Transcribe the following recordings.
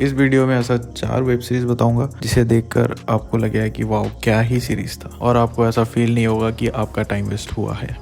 इस वीडियो में ऐसा 4 वेब सीरीज बताऊंगा जिसे देखकर आपको लगेगा कि वाह क्या ही सीरीज था, और आपको ऐसा फील नहीं होगा कि आपका टाइम वेस्ट हुआ है।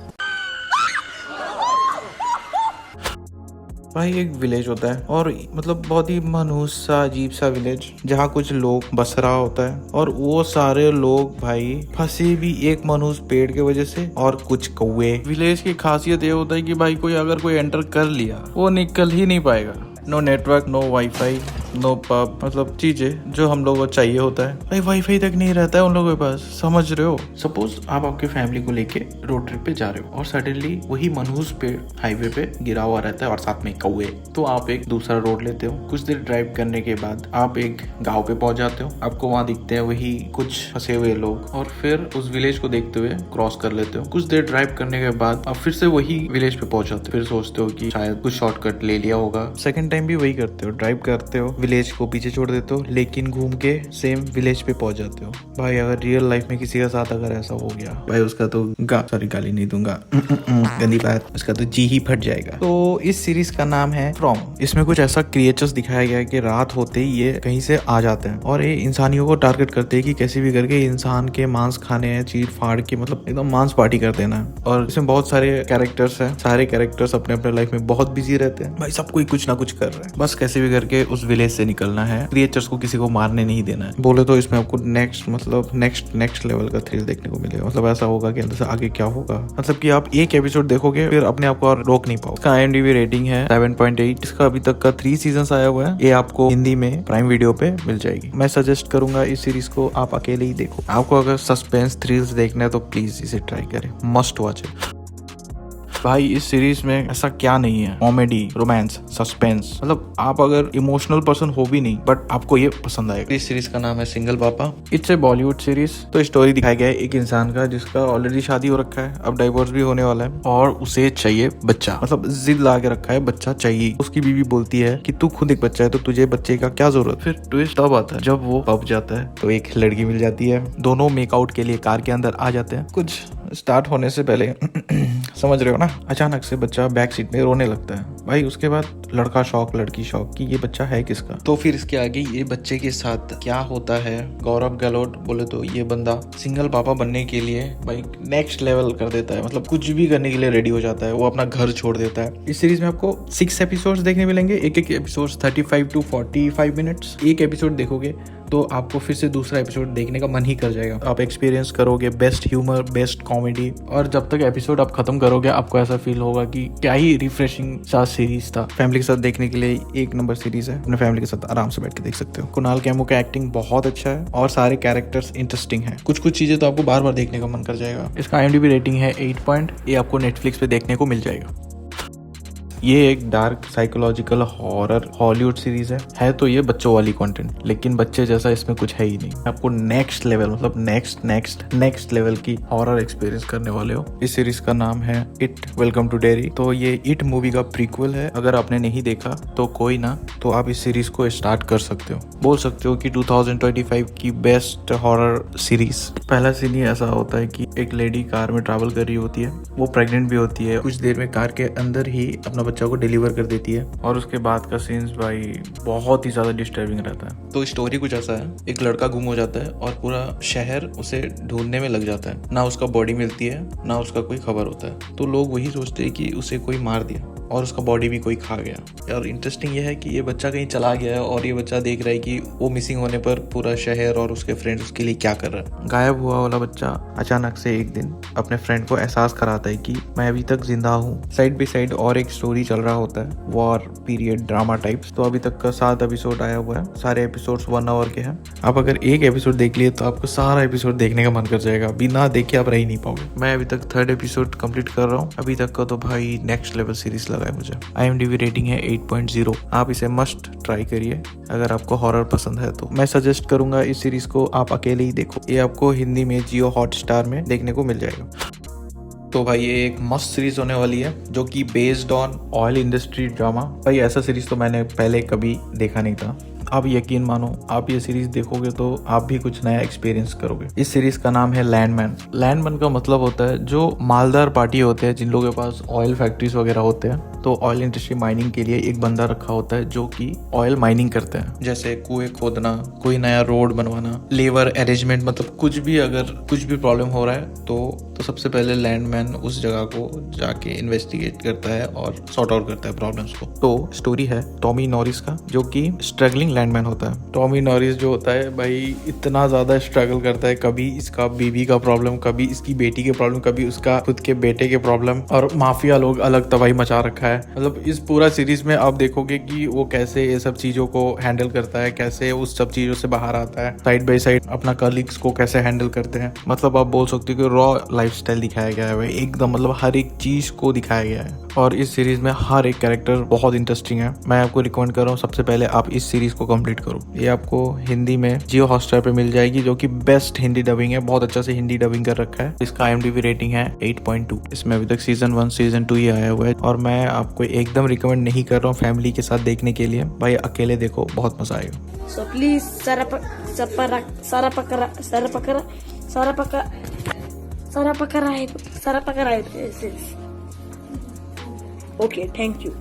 भाई एक विलेज होता है, और मतलब बहुत ही मनहूस सा अजीब सा विलेज, जहाँ कुछ लोग बस रहा होता है, और वो सारे लोग भाई फंसे भी एक मनहूस पेड़ के वजह से, और कुछ कौवे। विलेज की खासियत ये होता है कि भाई अगर कोई एंटर कर लिया वो निकल ही नहीं पाएगा। No network, no wifi, no pub, मतलब चीजें जो हम लोगों को चाहिए होता है भाई वाईफाई तक नहीं रहता है उन लोगों के पास, समझ रहे हो। सपोज आप आपके फैमिली को लेके रोड ट्रिप पे जा रहे हो और सडनली वही मनहूस पेड़ हाईवे पे गिरा हुआ रहता है और साथ में कौवे। तो आप एक दूसरा रोड लेते हो, कुछ देर ड्राइव करने के बाद आप एक गाँव पे पहुंच जाते हो। आपको वहाँ दिखते हैं वही कुछ फंसे हुए लोग, और फिर उस विलेज को देखते हुए क्रॉस कर लेते हो। कुछ देर ड्राइव करने के बाद आप फिर से वही विलेज पे पहुंच जाते हो। फिर सोचते हो कि शायद कुछ शॉर्टकट ले लिया होगा। सेकंड टाइम भी वही करते हो, ड्राइव करते हो, विलेज को पीछे छोड़ देते हो, लेकिन घूम के सेम विलेज पे पहुंच जाते हो। भाई अगर रियल लाइफ में किसी के साथ अगर ऐसा हो गया भाई, उसका तो सॉरी गाली नहीं दूंगा, गंदी बात, उसका तो जी ही फट जाएगा। तो इस सीरीज का नाम है फ्रॉम। इसमें कुछ ऐसा क्रिएचर्स दिखाया गया है कि रात होते ही ये कहीं से आ जाते हैं और ये इंसानियों को टारगेट करते हैं कि कैसे भी करके इंसान के मांस खाने हैं, चीर फाड़ के, मतलब एकदम मांस पार्टी कर देना है। और इसमें बहुत सारे कैरेक्टर्स हैं, सारे कैरेक्टर्स अपने अपने लाइफ में बहुत बिजी रहते हैं भाई, सब कोई कुछ ना कुछ कर रहे हैं, बस कैसे भी करके उस विलेज से निकलना है। क्रिएचर्स को किसी को मारने नहीं देना है। बोले तो इसमें आपको नेक्स्ट लेवल का थ्रिल देखने को मिलेगा। मतलब ऐसा होगा कि अंदर से आगे क्या होगा, मतलब कि आप एक एपिसोड देखोगे फिर अपने आप को और रोक नहीं पाओगे। इसका IMDb रेटिंग है 7.8। इसका अभी तक का 3 सीजन आया हुआ है। ये आपको हिंदी में प्राइम वीडियो पे मिल जाएगी। मैं सजेस्ट करूंगा इस सीरीज को आप अकेले ही देखो। आपको अगर सस्पेंस थ्रिल्स देखना है तो प्लीज इसे ट्राई करें, मस्ट वॉच इट। भाई इस सीरीज में ऐसा क्या नहीं है, कॉमेडी, रोमांस, सस्पेंस, मतलब आप अगर इमोशनल पर्सन हो भी नहीं बट आपको ये पसंद आएगा। इस सीरीज का नाम है सिंगल पापा। It's a Bollywood series. तो स्टोरी दिखाया गया है एक इंसान का जिसका ऑलरेडी शादी हो रखा है, अब डाइवोर्स भी होने वाला है, और उसे चाहिए बच्चा, मतलब जिद ला के रखा है बच्चा चाहिए। उसकी बीवी बोलती है कि तू खुद एक बच्चा है तो तुझे बच्चे का क्या जरूरत। फिर ट्विस्ट तब आता है जब वो पब जाता है तो एक लड़की मिल जाती है। दोनों मेकआउट के लिए कार के अंदर आ जाते हैं। कुछ स्टार्ट होने से पहले समझ रहे हो ना, अचानक से बच्चा बैक सीट में रोने लगता है। भाई उसके बाद लड़का शौक, लड़की शौक कि ये बच्चा है किसका। तो फिर इसके आगे ये बच्चे के साथ क्या होता है। गौरव गहलोत बोले तो ये बंदा सिंगल पापा बनने के लिए भाई नेक्स्ट लेवल कर देता है, मतलब कुछ भी करने के लिए रेडी हो जाता है। वो अपना घर छोड़ देता है। इस सीरीज में आपको 6 एपिसोड्स देखने मिलेंगे। एक एपिसोड 35 to 45 मिनट्स। एक एपिसोड देखोगे तो आपको फिर से दूसरा एपिसोड देखने का मन ही कर जाएगा। आप एक्सपीरियंस करोगे बेस्ट ह्यूमर, बेस्ट कॉमेडी, और जब तक एपिसोड आप खत्म करोगे आपको ऐसा फील होगा कि क्या ही रिफ्रेशिंग सा सीरीज था। फैमिली के साथ देखने के लिए एक नंबर सीरीज है। अपने फैमिली के साथ आराम से बैठ के देख सकते हो। कुणाल कैमो का एक्टिंग बहुत अच्छा है और सारे कैरेक्टर्स इंटरेस्टिंग है। कुछ चीजें तो आपको बार बार देखने का मन कर जाएगा। इसका IMDb रेटिंग है 8 पॉइंट। ये आपको नेटफ्लिक्स पे देखने को मिल जाएगा। ये एक dark psychological horror Hollywood series है तो ये बच्चों वाली कंटेंट, लेकिन बच्चे जैसा इसमें कुछ है ही नहीं। आपको नेक्स्ट लेवल, मतलब नेक्स्ट लेवल की हॉरर एक्सपीरियंस करने वाले हो। इस सीरीज का नाम है इट वेलकम टू डेरी। तो ये इट मूवी का प्रीक्वल है। अगर आपने नहीं देखा तो कोई ना, तो आप इस सीरीज को स्टार्ट कर सकते हो। बोल सकते हो कि 2025 की बेस्ट हॉरर सीरीज। पहला सीन ही ऐसा होता है कि एक लेडी कार में ट्रैवल कर रही होती है, वो प्रेग्नेंट भी होती है। कुछ देर में कार के अंदर ही अपना बच्चा को डिलीवर कर देती है, और उसके बाद का सीन्स भाई बहुत ही ज्यादा डिस्टर्बिंग रहता है। तो स्टोरी कुछ ऐसा है, एक लड़का गुम हो जाता है और पूरा शहर उसे ढूंढने में लग जाता है। ना उसका बॉडी मिलती है, ना उसका कोई खबर होता है। तो लोग वही सोचते हैं कि उसे कोई मार दिया और उसका बॉडी भी कोई खा गया। और इंटरेस्टिंग ये है कि ये बच्चा कहीं चला गया है और ये बच्चा देख रहा है कि वो मिसिंग होने पर पूरा शहर और उसके फ्रेंड्स उसके लिए क्या कर रहा है। गायब हुआ वाला बच्चा अचानक से एक दिन अपने फ्रेंड को एहसास कराता है कि मैं अभी तक जिंदा हूँ। साइड बाई साइड और एक स्टोरी चल रहा होता है, वॉर पीरियड ड्रामा टाइप्स। तो अभी तक का 7 एपिसोड आया हुआ है। सारे एपिसोड्स 1 आवर के हैं। आप अगर एक एपिसोड देख लिए तो आपको सारा एपिसोड देखने का मन कर जाएगा, बिना देखे आप रह ही नहीं पाओगे। मैं अभी तक 3rd एपिसोड कंप्लीट कर रहा हूँ। अभी तक का तो भाई नेक्स्ट लेवल सीरीज लगा है मुझे। IMDb रेटिंग है 8.0। आप इसे मस्ट ट्राई करिए अगर आपको हॉरर पसंद है तो। मैं सजेस्ट करूंगा इस सीरीज को आप अकेले ही देखो। ये आपको हिंदी में जियो हॉटस्टार में देखने को मिल जाएगा। तो भाई ये एक मस्त सीरीज होने वाली है जो कि based on oil industry drama. भाई ऐसा सीरीज तो मैंने पहले कभी देखा नहीं था। आप यकीन मानो, आप ये सीरीज देखोगे तो आप भी कुछ नया एक्सपीरियंस करोगे। इस सीरीज का नाम है लैंडमैन। लैंडमैन का मतलब होता है जो मालदार पार्टी होते हैं, जिन लोगों के पास ऑयल फैक्ट्रीज वगैरह होते हैं, तो ऑयल इंडस्ट्री माइनिंग के लिए एक बंदा रखा होता है जो कि ऑयल माइनिंग करते हैं, जैसे कुएं खोदना, कोई नया रोड बनवाना, लेबर अरेंजमेंट, मतलब कुछ भी, अगर कुछ भी प्रॉब्लम हो रहा है तो सबसे पहले लैंडमैन उस जगह को जाके इन्वेस्टिगेट करता है और सॉर्ट आउट करता है प्रॉब्लम्स को। तो स्टोरी है टॉमी नॉरिस का, जो कि स्ट्रगलिंग लैंडमैन होता है। टॉमी नॉरिस जो होता है भाई, इतना ज्यादा स्ट्रगल करता है, कभी इसका बीवी का प्रॉब्लम, कभी इसकी बेटी के प्रॉब्लम, कभी उसका खुद के बेटे के प्रॉब्लम, और माफिया लोग अलग तबाही मचा रखा है। मतलब इस पूरा सीरीज में आप देखोगे कि वो कैसे ये सब चीजों को हैंडल करता है, कैसे उस सब चीजों से बाहर आता है, साइड बाय साइड अपना कलीग्स को कैसे हैंडल करते हैं। मतलब आप बोल सकते हो कि रॉ लाइफस्टाइल दिखाया गया है भाई, एकदम मतलब हर एक चीज को दिखाया गया है। और इस सीरीज में हर एक कैरेक्टर बहुत इंटरेस्टिंग है। मैं आपको रिकमेंड कर रहा हूँ सबसे पहले आप इस सीरीज को कंप्लीट करो। ये आपको हिंदी में जियो हॉटस्टार पे मिल जाएगी, जो कि बेस्ट हिंदी डबिंग है, बहुत अच्छा से हिंदी डबिंग कर रखा है। इसका IMDb रेटिंग है 8.2। इसमें अभी तक सीजन 1 सीजन 2 ही आया हुआ है, और मैं आपको एकदम रिकमेंड नहीं कर रहा हूँ फैमिली के साथ देखने के लिए। भाई अकेले देखो, बहुत मजा आएगा। So please Sarapakara. Okay, thank you.